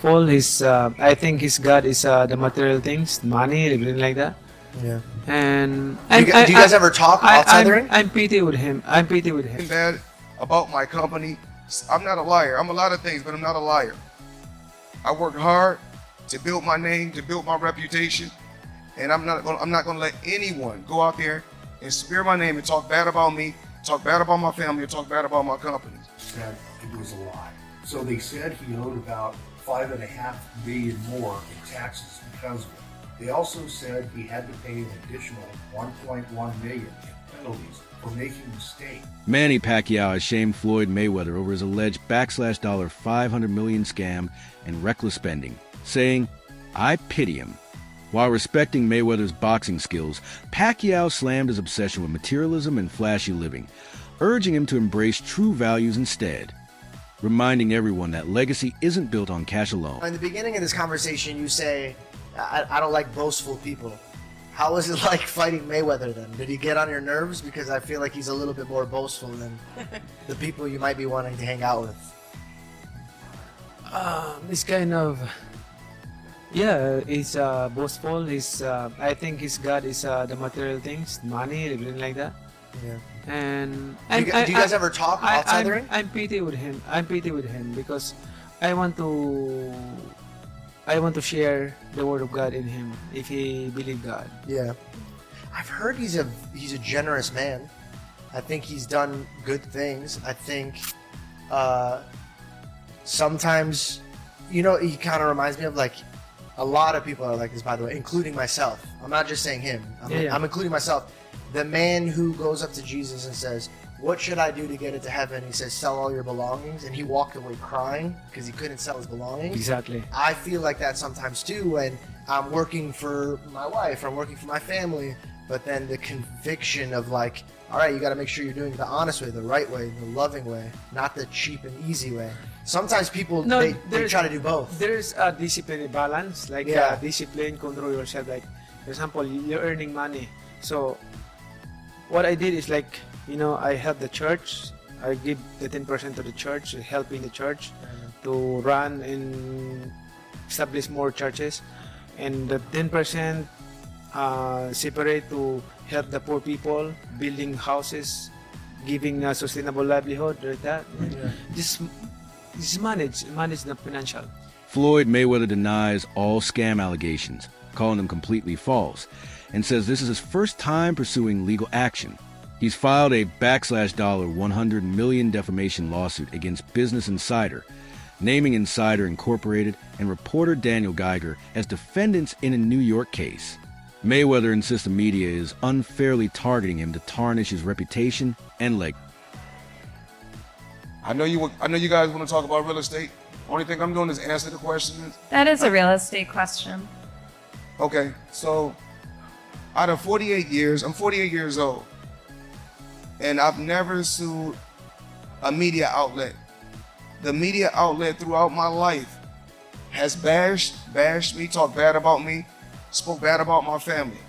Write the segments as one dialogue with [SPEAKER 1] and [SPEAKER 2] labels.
[SPEAKER 1] boastful. His I think his God is the material things, money, everything like that.
[SPEAKER 2] Yeah.
[SPEAKER 1] And
[SPEAKER 2] Do you guys ever talk outside the ring?
[SPEAKER 1] I'm pity with him. I'm pity with him.
[SPEAKER 3] Bad about my company. I'm not a liar. I'm a lot of things, but I'm not a liar. I work hard to build my name, to build my reputation, and I'm not gonna let anyone go out there and smear my name and talk bad about me, talk bad about my family, or talk bad about my company.
[SPEAKER 4] That it was a lie. So they said he owed about $5.5 million more in taxes because of it. They also said he had to pay an additional $1.1 million in penalties for making a mistake.
[SPEAKER 5] Manny Pacquiao has shamed Floyd Mayweather over his alleged $500 million scam and reckless spending, saying, "I pity him." While respecting Mayweather's boxing skills, Pacquiao slammed his obsession with materialism and flashy living, urging him to embrace true values instead, reminding everyone that legacy isn't built on cash alone.
[SPEAKER 2] In the beginning of this conversation, you say, I don't like boastful people. How was it like fighting Mayweather then? Did he get on your nerves? Because I feel like he's a little bit more boastful than the people you might be wanting to hang out with.
[SPEAKER 1] This kind of, yeah, he's boastful. He's I think his God is the material things, money, everything like that.
[SPEAKER 2] Yeah.
[SPEAKER 1] And
[SPEAKER 2] Do you guys ever talk outside the ring?
[SPEAKER 1] I'm pity with him. I'm pity with him because I want to share the word of God in him if he believe God.
[SPEAKER 2] Yeah. I've heard he's a generous man. I think he's done good things. I think sometimes, he kind of reminds me of like a lot of people are like this, by the way, including myself. I'm not just saying him. I'm including myself. The man who goes up to Jesus and says, "What should I do to get into heaven?" He says, "Sell all your belongings." And he walked away crying because he couldn't sell his belongings.
[SPEAKER 1] Exactly.
[SPEAKER 2] I feel like that sometimes too when I'm working for my wife, or I'm working for my family, but then the conviction of like, all right, you got to make sure you're doing it the honest way, the right way, the loving way, not the cheap and easy way. Sometimes people, they try to do both.
[SPEAKER 1] There's a discipline and balance, like discipline, control yourself. Like, for example, you're earning money. So what I did is like, I help the church. I give the 10% to the church, helping the church to run and establish more churches. And the 10% separate to help the poor people, building houses, giving a sustainable livelihood, like that. Yeah. Just manage the financial.
[SPEAKER 5] Floyd Mayweather denies all scam allegations, calling them completely false, and says this is his first time pursuing legal action. He's filed a $100 million defamation lawsuit against Business Insider, naming Insider Incorporated and reporter Daniel Geiger as defendants in a New York case. Mayweather insists the media is unfairly targeting him to tarnish his reputation and legacy.
[SPEAKER 3] I know you guys want to talk about real estate. Only thing I'm doing is answer the questions.
[SPEAKER 6] That is a real estate question.
[SPEAKER 3] Okay, so out of 48 years, I'm 48 years old, and I've never sued a media outlet. The media outlet throughout my life has bashed me, talked bad about me, spoke bad about my family.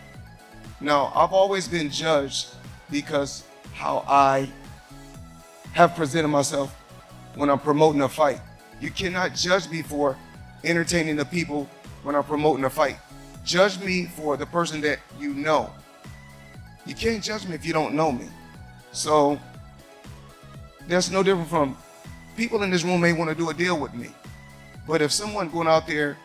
[SPEAKER 3] Now, I've always been judged because how I have presented myself when I'm promoting a fight. You cannot judge me for entertaining the people when I'm promoting a fight. Judge me for the person that you know. You can't judge me if you don't know me. So that's no different from people in this room may want to do a deal with me. But if someone going out there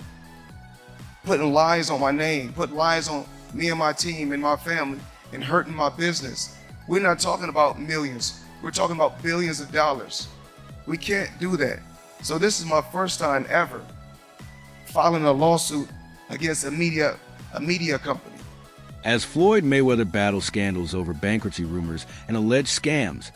[SPEAKER 3] putting lies on my name, put lies on me and my team and my family and hurting my business, we're not talking about millions. We're talking about billions of dollars. We can't do that. So this is my first time ever filing a lawsuit against a media company.
[SPEAKER 5] As Floyd Mayweather battles scandals over bankruptcy rumors and alleged scams,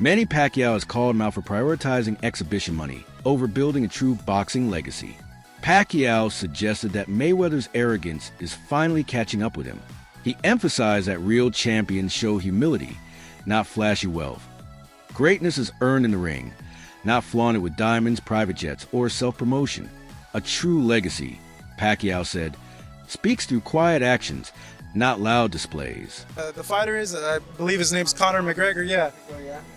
[SPEAKER 5] Manny Pacquiao has called him out for prioritizing exhibition money over building a true boxing legacy. Pacquiao suggested that Mayweather's arrogance is finally catching up with him. He emphasized that real champions show humility, not flashy wealth. Greatness is earned in the ring, not flaunted with diamonds, private jets, or self-promotion. A true legacy, Pacquiao said, speaks through quiet actions, not loud displays.
[SPEAKER 7] The fighter is, I believe his name's Conor McGregor, yeah.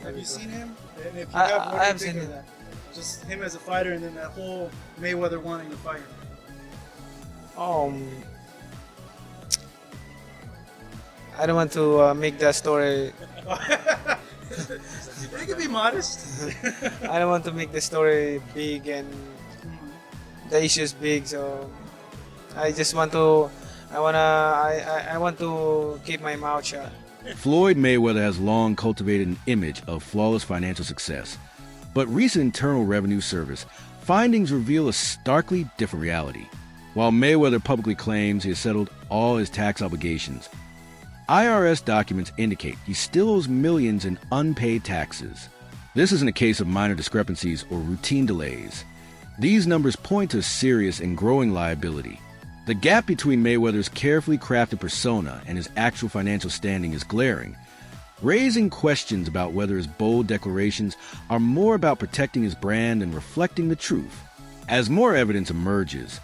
[SPEAKER 7] Have you seen him? And if you have, what do you think of that? Just him as a fighter, and then that whole Mayweather wanting to fight him.
[SPEAKER 1] I don't want to make that story.
[SPEAKER 7] You can be modest.
[SPEAKER 1] I don't want to make the story big and the issues big. So I just want to. I want to keep my mouth shut.
[SPEAKER 5] Floyd Mayweather has long cultivated an image of flawless financial success. But recent Internal Revenue Service findings reveal a starkly different reality. While Mayweather publicly claims he has settled all his tax obligations, IRS documents indicate he still owes millions in unpaid taxes. This isn't a case of minor discrepancies or routine delays. These numbers point to a serious and growing liability. The gap between Mayweather's carefully crafted persona and his actual financial standing is glaring, raising questions about whether his bold declarations are more about protecting his brand and reflecting the truth. As more evidence emerges,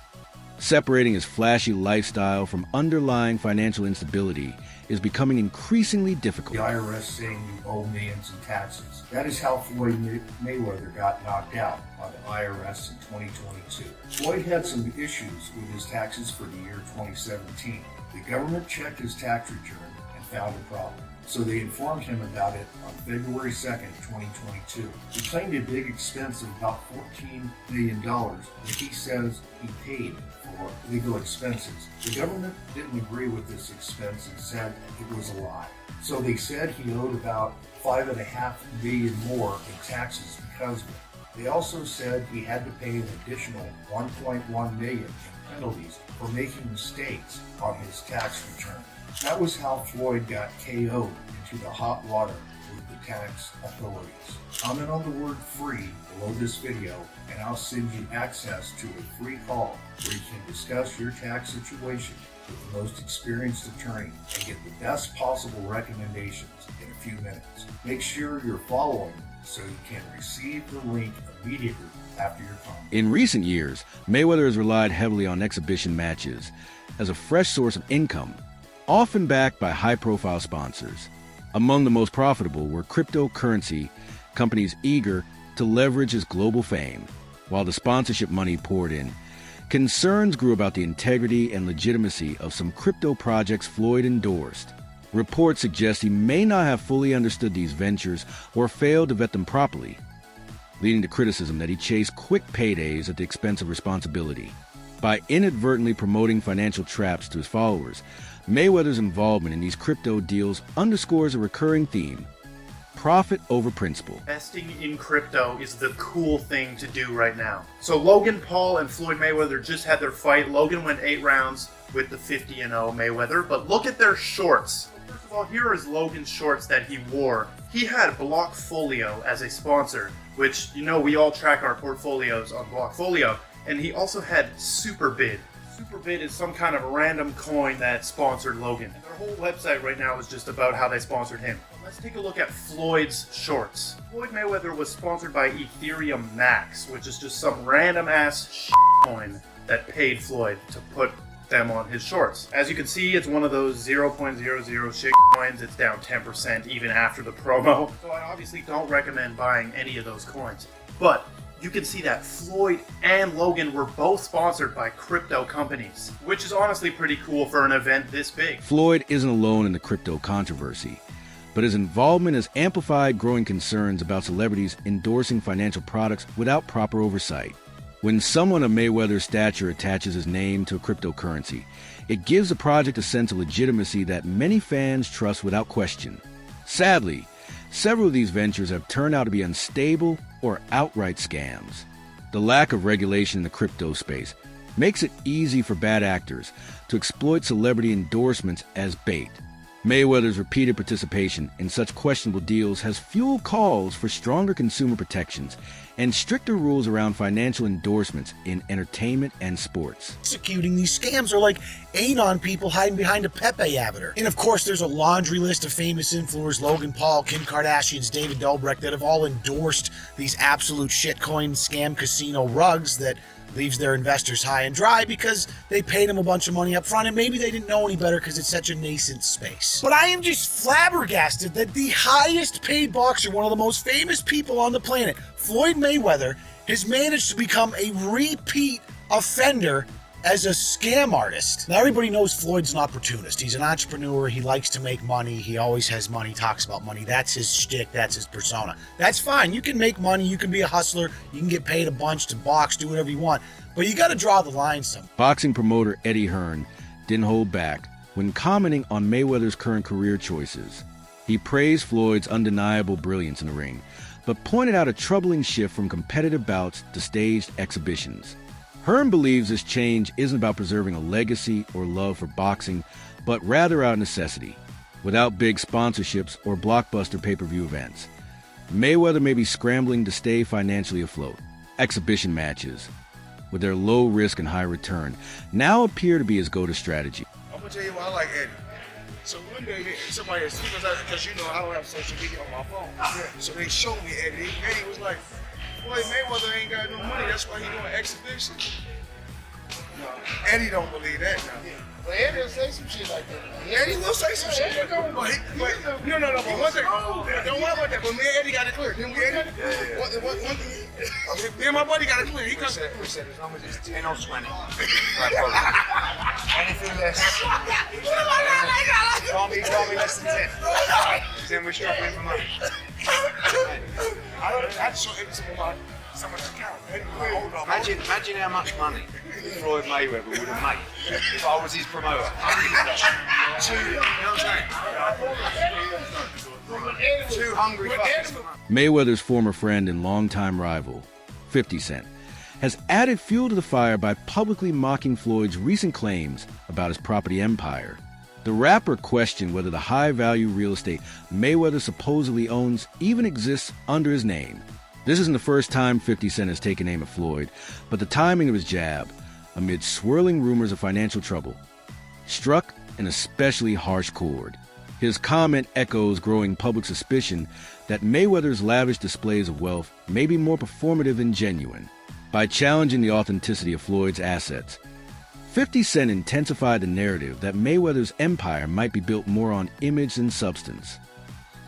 [SPEAKER 5] separating his flashy lifestyle from underlying financial instability is becoming increasingly difficult.
[SPEAKER 4] The IRS saying you owe millions in taxes. That is how Floyd Mayweather got knocked out by the IRS in 2022. Floyd had some issues with his taxes for the year 2017. The government checked his tax return and found a problem. So they informed him about it on February 2nd, 2022. He claimed a big expense of about $14 million that he says he paid for legal expenses. The government didn't agree with this expense and said it was a lie. So they said he owed about $5.5 million more in taxes because of it. They also said he had to pay an additional $1.1 million in penalties for making mistakes on his tax return. That was how Floyd got KO'd into the hot water with the tax authorities. Comment on the word free below this video and I'll send you access to a free call where you can discuss your tax situation with the most experienced attorney and get the best possible recommendations in a few minutes. Make sure you're following so you can receive the link immediately after your comment.
[SPEAKER 5] In recent years, Mayweather has relied heavily on exhibition matches as a fresh source of income, often backed by high-profile sponsors. Among the most profitable were cryptocurrency companies eager to leverage his global fame. While the sponsorship money poured in, concerns grew about the integrity and legitimacy of some crypto projects Floyd endorsed. Reports suggest he may not have fully understood these ventures or failed to vet them properly, leading to criticism that he chased quick paydays at the expense of responsibility. By inadvertently promoting financial traps to his followers, Mayweather's involvement in these crypto deals underscores a recurring theme: profit over principle.
[SPEAKER 8] Investing in crypto is the cool thing to do right now. So Logan Paul and Floyd Mayweather just had their fight. Logan went 8 rounds with the 50-0 Mayweather, but look at their shorts. First of all, here is Logan's shorts that he wore. He had Blockfolio as a sponsor, which, you know, we all track our portfolios on Blockfolio, and he also had Superbid. Superbid is some kind of random coin that sponsored Logan. And their whole website right now is just about how they sponsored him. Let's take a look at Floyd's shorts. Floyd Mayweather was sponsored by Ethereum Max, which is just some random ass coin that paid Floyd to put them on his shorts. As you can see, it's one of those 0.00 shit coins. It's down 10% even after the promo. So I obviously don't recommend buying any of those coins. But you can see that Floyd and Logan were both sponsored by crypto companies, which is honestly pretty cool for an event this big.
[SPEAKER 5] Floyd isn't alone in the crypto controversy, but his involvement has amplified growing concerns about celebrities endorsing financial products without proper oversight. When someone of Mayweather's stature attaches his name to a cryptocurrency, it gives the project a sense of legitimacy that many fans trust without question. Sadly, several of these ventures have turned out to be unstable or outright scams. The lack of regulation in the crypto space makes it easy for bad actors to exploit celebrity endorsements as bait. Mayweather's repeated participation in such questionable deals has fueled calls for stronger consumer protections and stricter rules around financial endorsements in entertainment and sports.
[SPEAKER 9] Executing these scams are like anon people hiding behind a Pepe avatar. And of course, there's a laundry list of famous influencers: Logan Paul, Kim Kardashian, David Dobrik, that have all endorsed these absolute shitcoin scam casino rugs that leaves their investors high and dry because they paid them a bunch of money up front and maybe they didn't know any better because it's such a nascent space. But I am just flabbergasted that the highest paid boxer, one of the most famous people on the planet, Floyd Mayweather, has managed to become a repeat offender as a scam artist. Now, everybody knows Floyd's an opportunist. He's an entrepreneur. He likes to make money. He always has money, talks about money. That's his shtick. That's his persona. That's fine. You can make money. You can be a hustler. You can get paid a bunch to box, do whatever you want. But you got to draw the line somewhere.
[SPEAKER 5] Boxing promoter Eddie Hearn didn't hold back when commenting on Mayweather's current career choices. He praised Floyd's undeniable brilliance in the ring, but pointed out a troubling shift from competitive bouts to staged exhibitions. Hearn believes this change isn't about preserving a legacy or love for boxing, but rather out of necessity, without big sponsorships or blockbuster pay-per-view events. Mayweather may be scrambling to stay financially afloat. Exhibition matches, with their low risk and high return, now appear to be his go-to strategy.
[SPEAKER 3] I'm gonna tell you why I like Eddie. So one day somebody, because you know I don't have social media on my phone. Yeah. So they showed me Eddie. Eddie was like, Floyd Mayweather ain't got no money. That's why he doing exhibitions. No, Eddie don't believe that now. But Eddie will say some shit like that. Eddie will say some shit. But no. But one thing, don't worry about that. But me and Eddie got it clear. Then we Eddie. One thing. Me and my buddy got it clear. He comes. We said as long as it's 10 or 20. Anything less. Call me less than 10. Then we're struggling for money. I just saw Eddie some of the account.
[SPEAKER 1] Imagine how much money Floyd Mayweather would have made if I was his promoter. Two hungry fuckers.
[SPEAKER 5] Mayweather's former friend and longtime rival, 50 Cent, has added fuel to the fire by publicly mocking Floyd's recent claims about his property empire. The rapper questioned whether the high-value real estate Mayweather supposedly owns even exists under his name. This isn't the first time 50 Cent has taken aim at Floyd, but the timing of his jab, amid swirling rumors of financial trouble, struck an especially harsh chord. His comment echoes growing public suspicion that Mayweather's lavish displays of wealth may be more performative than genuine. By challenging the authenticity of Floyd's assets, 50 Cent intensified the narrative that Mayweather's empire might be built more on image than substance.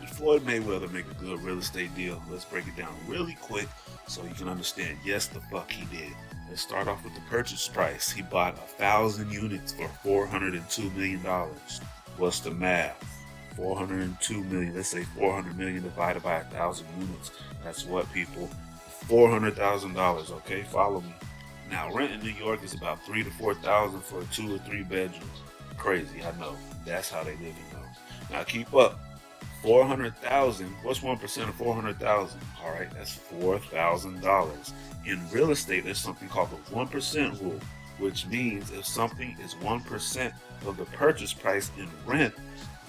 [SPEAKER 10] Did Floyd Mayweather make a good real estate deal? Let's break it down really quick so you can understand. Yes, the fuck he did. Let's start off with the purchase price. He bought 1,000 units for $402 million. What's the math? 402 million. Let's say 400 million divided by 1,000 units. That's what, people? $400,000. Okay, follow me. Now, rent in New York is about $3,000 to $4,000 for a 2 or 3 bedroom. Crazy, I know. That's how they live in though. Now keep up. 400,000. What's 1% of 400,000? All right, that's $4,000. In real estate, there's something called the 1% rule, which means if something is 1% of the purchase price in rent,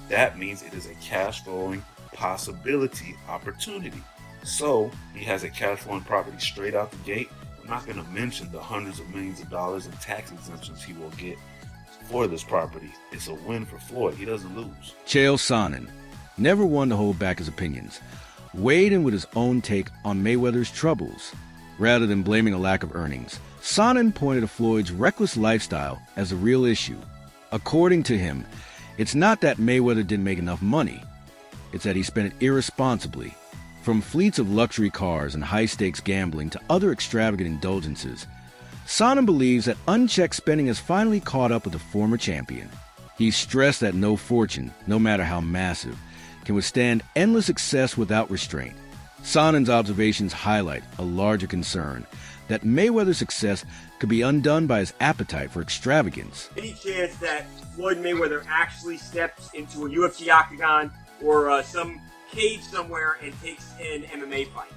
[SPEAKER 10] that means it is a cash flowing possibility opportunity. So he has a cash flowing property straight out the gate. I'm not going to mention the hundreds of millions of dollars in tax exemptions he will get for this property. It's a win for Floyd. He doesn't lose.
[SPEAKER 5] Chael Sonnen, never one to hold back his opinions, weighed in with his own take on Mayweather's troubles. Rather than blaming a lack of earnings, Sonnen pointed to Floyd's reckless lifestyle as the real issue. According to him, it's not that Mayweather didn't make enough money. It's that he spent it irresponsibly. From fleets of luxury cars and high-stakes gambling to other extravagant indulgences, Sonnen believes that unchecked spending has finally caught up with the former champion. He stressed that no fortune, no matter how massive, can withstand endless excess without restraint. Sonnen's observations highlight a larger concern that Mayweather's success could be undone by his appetite for extravagance.
[SPEAKER 11] Any chance that Floyd Mayweather actually steps into a UFC octagon or some cage somewhere and takes in MMA fights?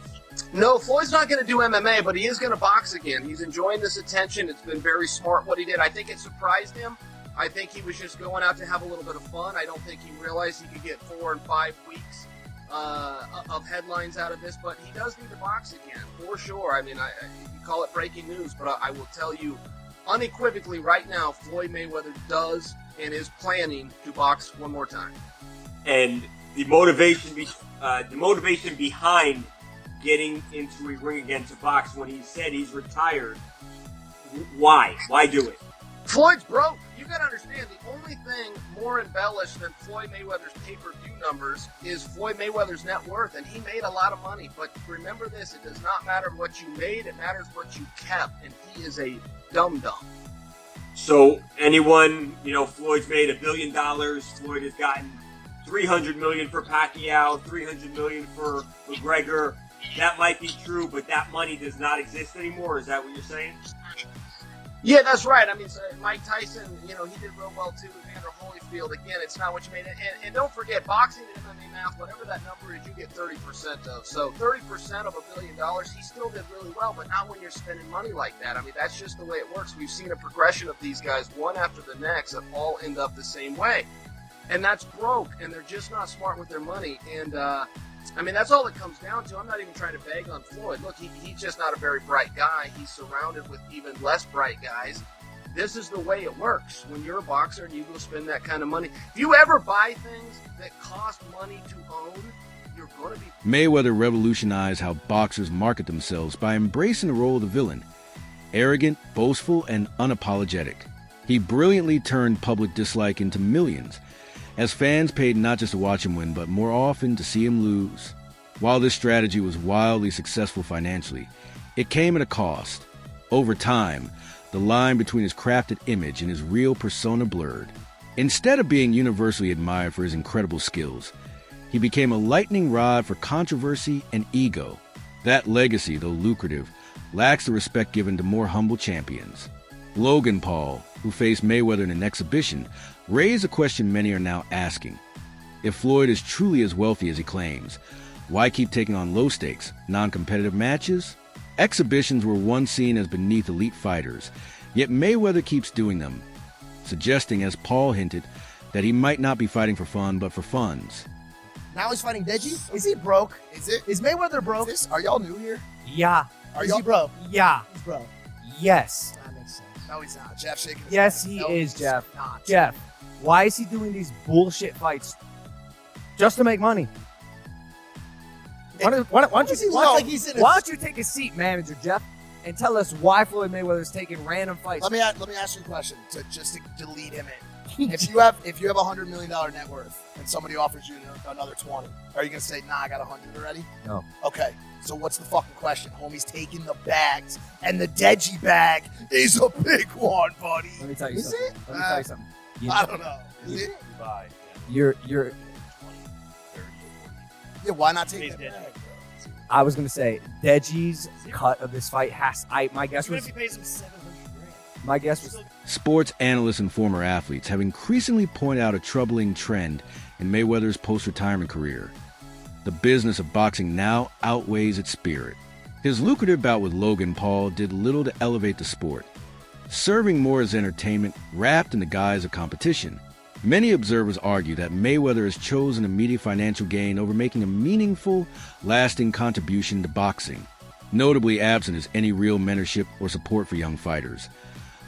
[SPEAKER 2] No, Floyd's not going to do MMA, but he is going to box again. He's enjoying this attention. It's been very smart what he did. I think it surprised him. I think he was just going out to have a little bit of fun. I don't think he realized he could get 4 and 5 weeks of headlines out of this, but he does need to box again, for sure. I mean, you call it breaking news, but I will tell you unequivocally right now, Floyd Mayweather does and is planning to box one more time.
[SPEAKER 11] And the motivation behind getting into a ring again to box when he said he's retired, why? Why do it?
[SPEAKER 2] Floyd's broke. You
[SPEAKER 12] gotta understand, the only thing more embellished than Floyd Mayweather's pay-per-view numbers is Floyd Mayweather's net worth, and he made a lot of money. But remember this, it does not matter what you made, it matters what you kept, and he is a dum-dum.
[SPEAKER 11] So anyone, Floyd's made $1 billion. Floyd has gotten $300 million for Pacquiao, $300 million for McGregor. That might be true, but that money does not exist anymore. Is that what you're saying?
[SPEAKER 12] Yeah, that's right. I mean, so Mike Tyson, he did real well too with Vander Holyfield. Again, it's not what you made. And don't forget, boxing and MMA math, whatever that number is, you get 30% of. So 30% of $1 billion, he still did really well, but not when you're spending money like that. I mean, that's just the way it works. We've seen a progression of these guys, one after the next, that all end up the same way. And that's broke, and they're just not smart with their money. And, that's all it comes down to. I'm not even trying to bag on Floyd. Look, he's just not a very bright guy. He's surrounded with even less bright guys. This is the way it works. When you're a boxer and you go spend that kind of money, if you ever buy things that cost money to own, you're going to be...
[SPEAKER 5] Mayweather revolutionized how boxers market themselves by embracing the role of the villain. Arrogant, boastful, and unapologetic. He brilliantly turned public dislike into millions, as fans paid not just to watch him win, but more often to see him lose. While this strategy was wildly successful financially, it came at a cost. Over time, the line between his crafted image and his real persona blurred. Instead of being universally admired for his incredible skills, he became a lightning rod for controversy and ego. That legacy, though lucrative, lacks the respect given to more humble champions. Logan Paul, who faced Mayweather in an exhibition, raised a question many are now asking. If Floyd is truly as wealthy as he claims, why keep taking on low-stakes, non-competitive matches? Exhibitions were once seen as beneath elite fighters, yet Mayweather keeps doing them, suggesting, as Paul hinted, that he might not be fighting for fun, but for funds.
[SPEAKER 2] Now he's fighting Deji? Is he broke? Is Mayweather broke?
[SPEAKER 13] Are y'all new here?
[SPEAKER 14] Yeah.
[SPEAKER 2] Is he broke?
[SPEAKER 14] Yeah.
[SPEAKER 2] He's broke.
[SPEAKER 14] Yes.
[SPEAKER 2] That makes sense.
[SPEAKER 13] No, he's not. Jeff shaking his
[SPEAKER 14] Yes,
[SPEAKER 13] head.
[SPEAKER 14] he
[SPEAKER 13] No,
[SPEAKER 14] is,
[SPEAKER 13] he's
[SPEAKER 14] Jeff.
[SPEAKER 13] not.
[SPEAKER 14] Jeff, why is he doing these bullshit fights just to make money? Why don't you take a seat, manager Jeff, and tell us why Floyd Mayweather is taking random fights?
[SPEAKER 13] Let me ask you a question just to lead him in. If you have $100 million net worth and somebody offers you another 20, are you gonna say, nah, I got 100 already?
[SPEAKER 14] No.
[SPEAKER 13] Okay. So what's the fucking question? Homie's taking the bags, and the Deji bag is a big one, buddy.
[SPEAKER 14] Let me tell you
[SPEAKER 13] Is
[SPEAKER 14] something.
[SPEAKER 13] it?
[SPEAKER 14] Let me tell you something.
[SPEAKER 13] I don't know. Is it?
[SPEAKER 14] You're.
[SPEAKER 13] Yeah. Why not take that bag?
[SPEAKER 14] I was gonna say Deji's cut of this fight has. My guess was.
[SPEAKER 7] He pays him $700,000.
[SPEAKER 14] My guess was.
[SPEAKER 5] Sports analysts and former athletes have increasingly pointed out a troubling trend in Mayweather's post-retirement career. The business of boxing now outweighs its spirit. His lucrative bout with Logan Paul did little to elevate the sport, serving more as entertainment wrapped in the guise of competition. Many observers argue that Mayweather has chosen immediate financial gain over making a meaningful, lasting contribution to boxing. Notably absent is any real mentorship or support for young fighters.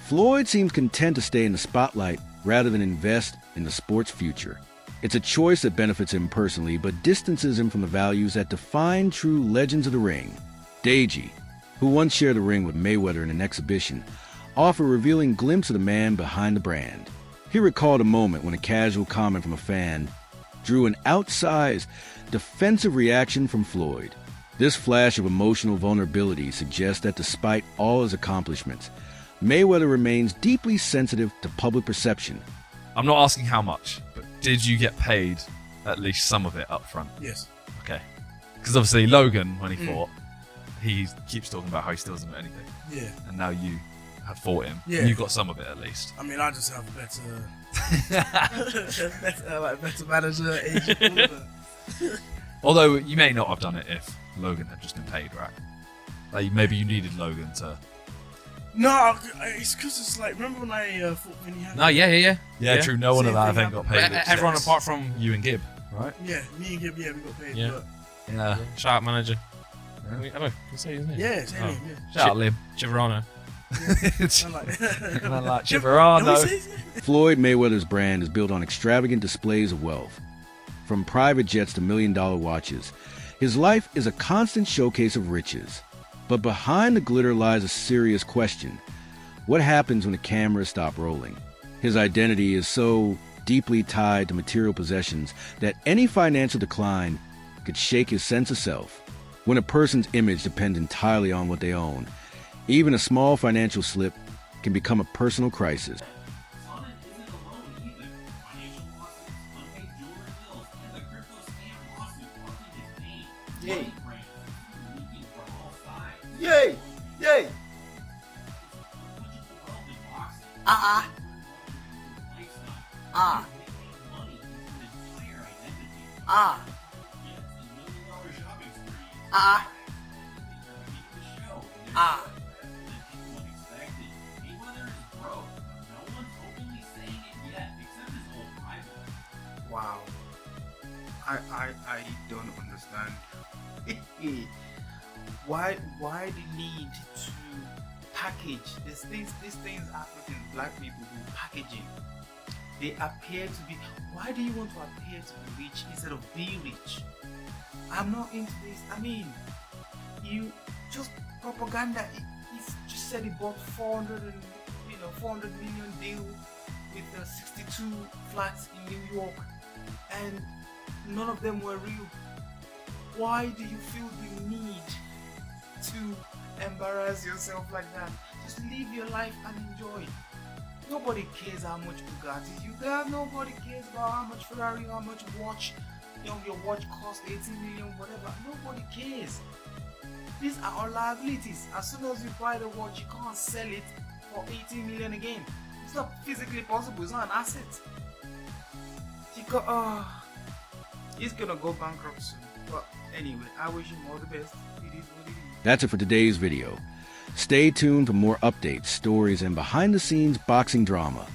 [SPEAKER 5] Floyd seems content to stay in the spotlight rather than invest in the sport's future. It's a choice that benefits him personally, but distances him from the values that define true legends of the ring. Deji, who once shared the ring with Mayweather in an exhibition, offered a revealing glimpse of the man behind the brand. He recalled a moment when a casual comment from a fan drew an outsized, defensive reaction from Floyd. This flash of emotional vulnerability suggests that despite all his accomplishments, Mayweather remains deeply sensitive to public perception.
[SPEAKER 15] I'm not asking how much, but did you get paid at least some of it up front?
[SPEAKER 9] Yes.
[SPEAKER 15] Okay. Because obviously Logan, when he fought, he keeps talking about how he still doesn't know anything.
[SPEAKER 9] Yeah.
[SPEAKER 15] And now you have fought him.
[SPEAKER 9] Yeah.
[SPEAKER 15] And you got some of it at least.
[SPEAKER 9] I mean, I just have better manager, agent.
[SPEAKER 15] Although you may not have done it if Logan had just been paid, right? Like maybe you needed Logan to.
[SPEAKER 9] No, it's because it's like, remember when I fought Vinny Hancock?
[SPEAKER 15] No, yeah, true. No one of that I think got paid.
[SPEAKER 16] Everyone apart from
[SPEAKER 15] you and Gibb, right?
[SPEAKER 9] Yeah, me and Gibb, we got paid.
[SPEAKER 15] Yeah.
[SPEAKER 9] But
[SPEAKER 15] Yeah.
[SPEAKER 16] shout out manager. I don't know, can say his name.
[SPEAKER 9] yeah, same name, yeah.
[SPEAKER 16] Shout out Lim. Chiverano.
[SPEAKER 9] I'm like,
[SPEAKER 15] Man like
[SPEAKER 9] Can we
[SPEAKER 15] Chiverano.
[SPEAKER 9] say his name?
[SPEAKER 5] Floyd Mayweather's brand is built on extravagant displays of wealth. From private jets to million-dollar watches, his life is a constant showcase of riches. But behind the glitter lies a serious question. What happens when the cameras stop rolling? His identity is so deeply tied to material possessions that any financial decline could shake his sense of self. When a person's image depends entirely on what they own, even a small financial slip can become a personal crisis.
[SPEAKER 12] Yay! Yay! Yay! Ah. Ah. Ah. Ah. Ah.
[SPEAKER 17] Wow. I don't understand. Why the need to package these things African black people do packaging? They appear to be. Why do you want to appear to be rich instead of be rich? I'm not into this. I mean, you just propaganda. He just said he bought 400 million deal with 62 flats in New York, and none of them were real. Why do you feel the need to embarrass yourself like that? Just live your life and enjoy. Nobody cares how much Bugatti you got. Nobody cares about how much Ferrari, how much watch. Your watch costs 18 million, whatever. Nobody cares. These are all liabilities. As soon as you buy the watch, you can't sell it for 18 million again. It's not physically possible. It's not an asset. He's gonna go bankrupt soon. But anyway, I wish him all the best. It is what it is.
[SPEAKER 5] That's it for today's video. Stay tuned for more updates, stories, and behind-the-scenes boxing drama.